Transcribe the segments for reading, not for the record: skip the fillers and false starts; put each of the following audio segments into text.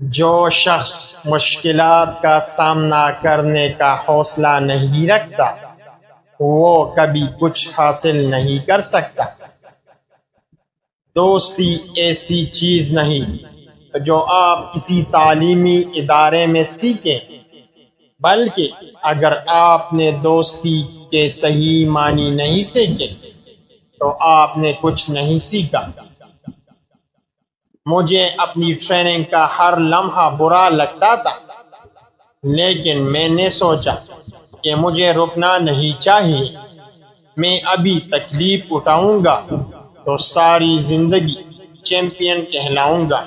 جو شخص مشکلات کا سامنا کرنے کا حوصلہ نہیں رکھتا وہ کبھی کچھ حاصل نہیں کر سکتا۔ دوستی ایسی چیز نہیں جو آپ کسی تعلیمی ادارے میں سیکھیں، بلکہ اگر آپ نے دوستی کے صحیح معنی نہیں سیکھے تو آپ نے کچھ نہیں سیکھا۔ مجھے اپنی ٹریننگ کا ہر لمحہ برا لگتا تھا، لیکن میں نے سوچا کہ مجھے رکنا نہیں چاہیے۔ میں ابھی تکلیف اٹھاؤں گا تو ساری زندگی چیمپئن کہلاؤں گا۔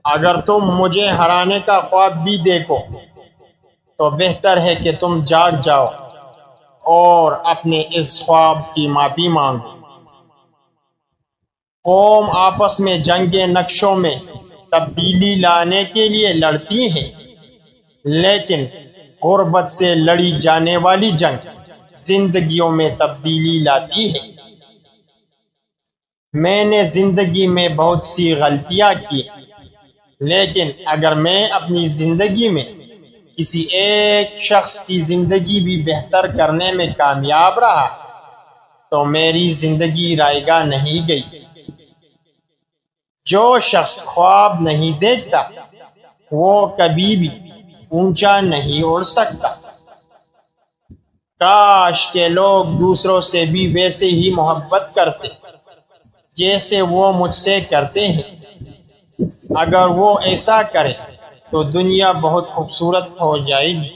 اگر تم مجھے ہرانے کا خواب بھی دیکھو تو بہتر ہے کہ تم جاگ جاؤ اور اپنے اس خواب کی معافی مانگو۔ قوم آپس میں جنگ نقشوں میں تبدیلی لانے کے لیے لڑتی ہیں، لیکن غربت سے لڑی جانے والی جنگ زندگیوں میں تبدیلی لاتی ہے۔ میں نے زندگی میں بہت سی غلطیاں کی، لیکن اگر میں اپنی زندگی میں کسی ایک شخص کی زندگی بھی بہتر کرنے میں کامیاب رہا تو میری زندگی رائے گاہ نہیں گئی۔ جو شخص خواب نہیں دیکھتا وہ کبھی بھی اونچا نہیں اڑ سکتا۔ کاش کہ لوگ دوسروں سے بھی ویسے ہی محبت کرتے جیسے وہ مجھ سے کرتے ہیں۔ اگر وہ ایسا کرے تو دنیا بہت خوبصورت ہو جائے گی۔